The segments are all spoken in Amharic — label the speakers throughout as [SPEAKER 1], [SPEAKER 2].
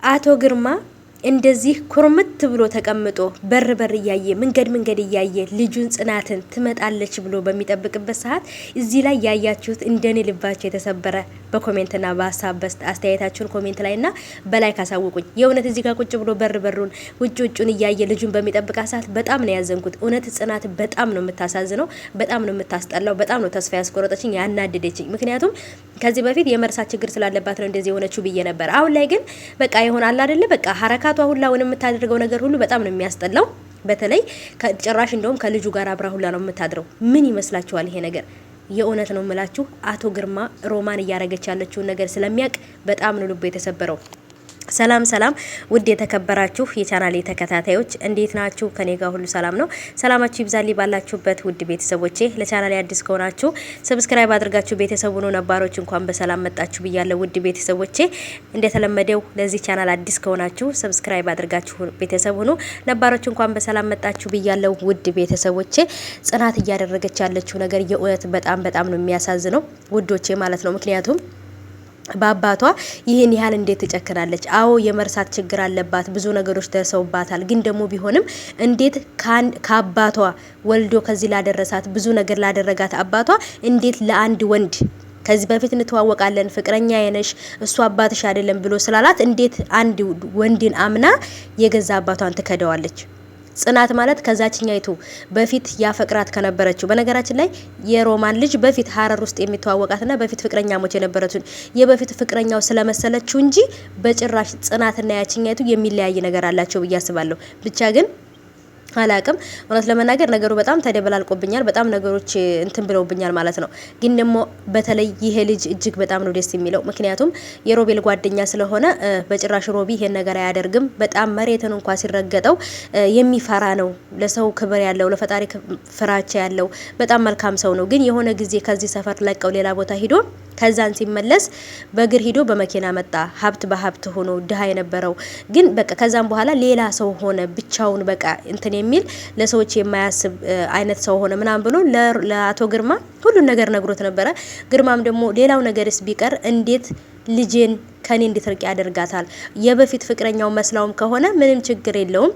[SPEAKER 1] አቶ ግርማ እንደዚህ ኩርምት ብሎ ተቀምጦ በር እያየ መንገድ እያየ ልጁን ጽናትን ትመጣለች ብሎ በሚጠብቅበት ሰዓት እዚህ ላይ ያያችሁት እንደኔ ልባችሁ የተሰበረ በኮሜንትና በሀሳብ አስተያየታችሁን ኮሜንት ላይና በላይ ካሳውቁኝ። የእውነት እዚህ ጋር ቁጭ ብሎ በሩን ውጭውን እያየ ልጁን በሚጠብቃ ሰዓት በጣም ነው ያዘንኩት። እውነት ጽናት በጣም ነው የምታሳዝነው፣ በጣም ነው የምታስጠላው፣ በጣም ነው ተስፋ ያስቆረጠችኝ ያናደደችኝ። ምክንያቱም ከዚህ በፊት የመርሳት ችግር ስላለባት ነው እንደዚህ የሆነችው ብዬ ነበር። አሁን ላይ ግን በቃ ይሆናል አይደለ በቃ ሀረካቷ ሁላውን የምታደርገው ነገር ሁሉ በጣም ነው የሚያስጠላው። በተለይ ጭራሽ እንደውም ከልጁ ጋር አብራ ሁላ ነው የምታድረው። ምን ይመስላችኋል ይሄ ነገር? የእውነት ነው የምላችሁ አቶ ግርማ ሮማን እያረገች ያለችውን ነገር ስለሚያውቅ በጣም ነው ልቡ የተሰበረው። ሰላም ውድ የተከበራችሁ የቻናሌ ተከታታዮች እንዴት ናችሁ? ከኔ ጋር ሁሉ ሰላም ነው። ሰላማችሁ ይብዛልኝ ባላችሁበት ውድ ቤተሰቦቼ። ለቻናሌ አዲስ ከሆናችሁ ሰብስክራይብ አድርጋችሁ ቤተሰቡ ነው፣ ነባሮች እንኳን በሰላም መጣችሁ ብያለሁ። ውድ ቤተሰቦቼ እንደተለመደው ለዚህ ቻናል አዲስ ከሆናችሁ ሰብስክራይብ አድርጋችሁ ቤተሰቡ ነው፣ ነባሮች እንኳን በሰላም መጣችሁ ብያለሁ። ውድ ቤተሰቦቼ ጽናት እያደረገች ያለችው ነገር የእውነት በጣም ነው የሚያሳዝነው ውዶቼ ማለት ነው። ምክንያቱም በአባቷ ይሄን ያህል እንዴት ትጨክናለች? አዎ የመርሳት ችግር አለባት፣ ብዙ ነገሮች ደርሰውባታል። ግን ደግሞ ቢሆንም እንዴት ከአባቷ ወልዶ ከዚህ ላደረሳት ብዙ ነገር ላደረጋት አባቷ እንዴት ለአንድ ወንድ ከዚህ በፊት እንተዋወቃለን ፍቅረኛ የነሽ እሱ አባትሽ አይደለም ብሎ ስላላት እንዴት አንድ ወንድን አምና የገዛ አባቷን ትከደዋለች? ጽናት ማለት ከዛችኛይቱ በፊት ያፈቅራት ከነበረችው በነገራችን ላይ የሮማን ልጅ በፊት ሀረር ውስጥ የሚተዋወቃትና በፊት ፍቅረኛሞች የነበረችው የበፊት ፍቅረኛው ስለመሰለችው እንጂ በጭራሽ ጽናትና ያችኛይቱ የሚለያይ ነገር አላቸው ብዬ አስባለሁ። ብቻ ግን አላቅም እውነት ለመናገር ነገሩ በጣም ተደበላልቆብኛል። በጣም ነገሮች እንትን ብለውብኛል ማለት ነው። ግን ደግሞ በተለይ ይሄ ልጅ እጅግ በጣም ነው ደስ የሚለው። ምክንያቱም የሮቤል ጓደኛ ስለሆነ በጭራሽ ሮቢ ይሄን ነገር አያደርግም። በጣም መሬትን እንኳን ሲረገጠው የሚፈራ ነው። ለሰው ክብር ያለው፣ ለፈጣሪ ፍራቻ ያለው በጣም መልካም ሰው ነው። ግን የሆነ ጊዜ ከዚህ ሰፈር ለቀው ሌላ ቦታ ሂዶ ከዛን ሲመለስ በእግር ሂዶ በመኪና መጣ። ሀብት በሀብት ሆኖ ድሃ የነበረው ግን በቃ ከዛም በኋላ ሌላ ሰው ሆነ። ብቻውን በቃ እንትን የሚል ለሰዎች የማያስብ አይነት ሰው ሆነ ምናምን ብሎ ለአቶ ግርማ ሁሉን ነገር ነግሮት ነበረ። ግርማም ደግሞ ሌላው ነገርስ ቢቀር እንዴት ልጄን ከኔ እንድትርቅ ያደርጋታል? የበፊት ፍቅረኛው መስላውም ከሆነ ምንም ችግር የለውም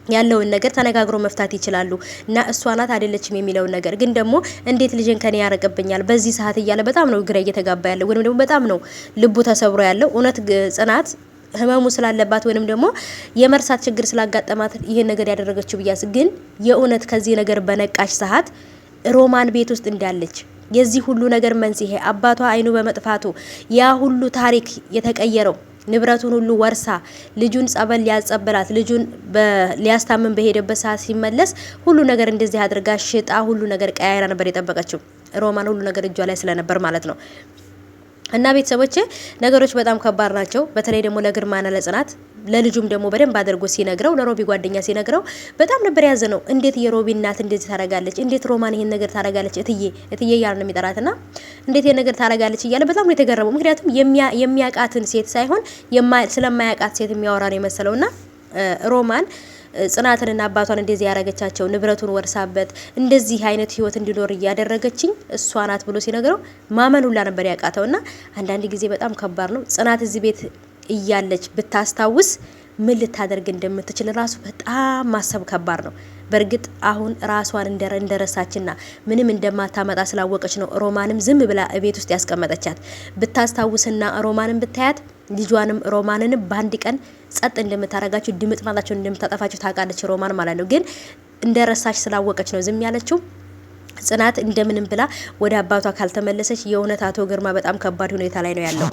[SPEAKER 1] ያለውን ነገር ተነጋግሮ መፍታት ይችላሉ። እና እሷ ናት አይደለችም የሚለውን ነገር ግን ደግሞ እንዴት ልጅን ከኔ ያረቀብኛል በዚህ ሰዓት እያለ በጣም ነው ግራ እየተጋባ ያለው፣ ወይንም ደግሞ በጣም ነው ልቡ ተሰብሮ ያለው። እውነት ጽናት ህመሙ ስላለባት ወይንም ደግሞ የመርሳት ችግር ስላጋጠማት ይሄን ነገር ያደረገችው ብያስ ግን የእውነት ከዚህ ነገር በነቃሽ ሰዓት ሮማን ቤት ውስጥ እንዳለች የዚህ ሁሉ ነገር መንስኤ አባቷ አይኑ በመጥፋቱ ያ ሁሉ ታሪክ የተቀየረው ንብረቱን ሁሉ ወርሳ ልጁን ጸበል ሊያጸበላት ልጁን ሊያስታምን በሄደበት ሰዓት ሲመለስ ሁሉ ነገር እንደዚህ አድርጋ ሽጣ ሁሉ ነገር ቀያይራ ነበር የጠበቀችው። ሮማን ሁሉ ነገር እጇ ላይ ስለነበር ማለት ነው። እና ቤተሰቦቼ ነገሮች በጣም ከባድ ናቸው። በተለይ ደግሞ ለግርማና ለጽናት ለልጁም ደግሞ በደንብ አድርጎ ሲነግረው ለሮቢ ጓደኛ ሲነግረው በጣም ነበር ያዘነው። እንዴት የሮቢ እናት እንደዚህ ታረጋለች? እንዴት ሮማን ይሄን ነገር ታረጋለች? እትዬ ያለ ነው የሚጠራትና እንዴት ይሄን ነገር ታረጋለች እያለ በጣም ነው የተገረመው። ምክንያቱም የሚያቃትን ሴት ሳይሆን ስለማያቃት ሴት የሚያወራ ነው የመሰለውና ሮማን ጽናትንና አባቷን እንደዚህ ያረጋቻቸው ንብረቱን ወርሳበት እንደዚህ አይነት ህይወት እንዲኖር እያደረገችኝ እሷ ናት ብሎ ሲነግረው ማመን ሁላ ነበር ያቃተውና አንዳንድ ጊዜ በጣም ከባድ ነው። ጽናት እዚህ ቤት እያለች ብታስታውስ ምን ልታደርግ እንደምትችል ራሱ በጣም ማሰብ ከባድ ነው። በእርግጥ አሁን ራሷን እንደረሳችና ምንም እንደማታመጣ ስላወቀች ነው ሮማንም ዝም ብላ ቤት ውስጥ ያስቀመጠቻት። ብታስታውስና ሮማንን ብታያት ልጇንም ሮማንንም በአንድ ቀን ጸጥ እንደምታረጋቸው ድምጥ ማላቸው እንደምታጠፋቸው ታውቃለች ሮማን ማለት ነው። ግን እንደረሳች ስላወቀች ነው ዝም ያለችው። ጽናት እንደምንም ብላ ወደ አባቷ ካልተመለሰች የእውነት አቶ ግርማ በጣም ከባድ ሁኔታ ላይ ነው ያለው።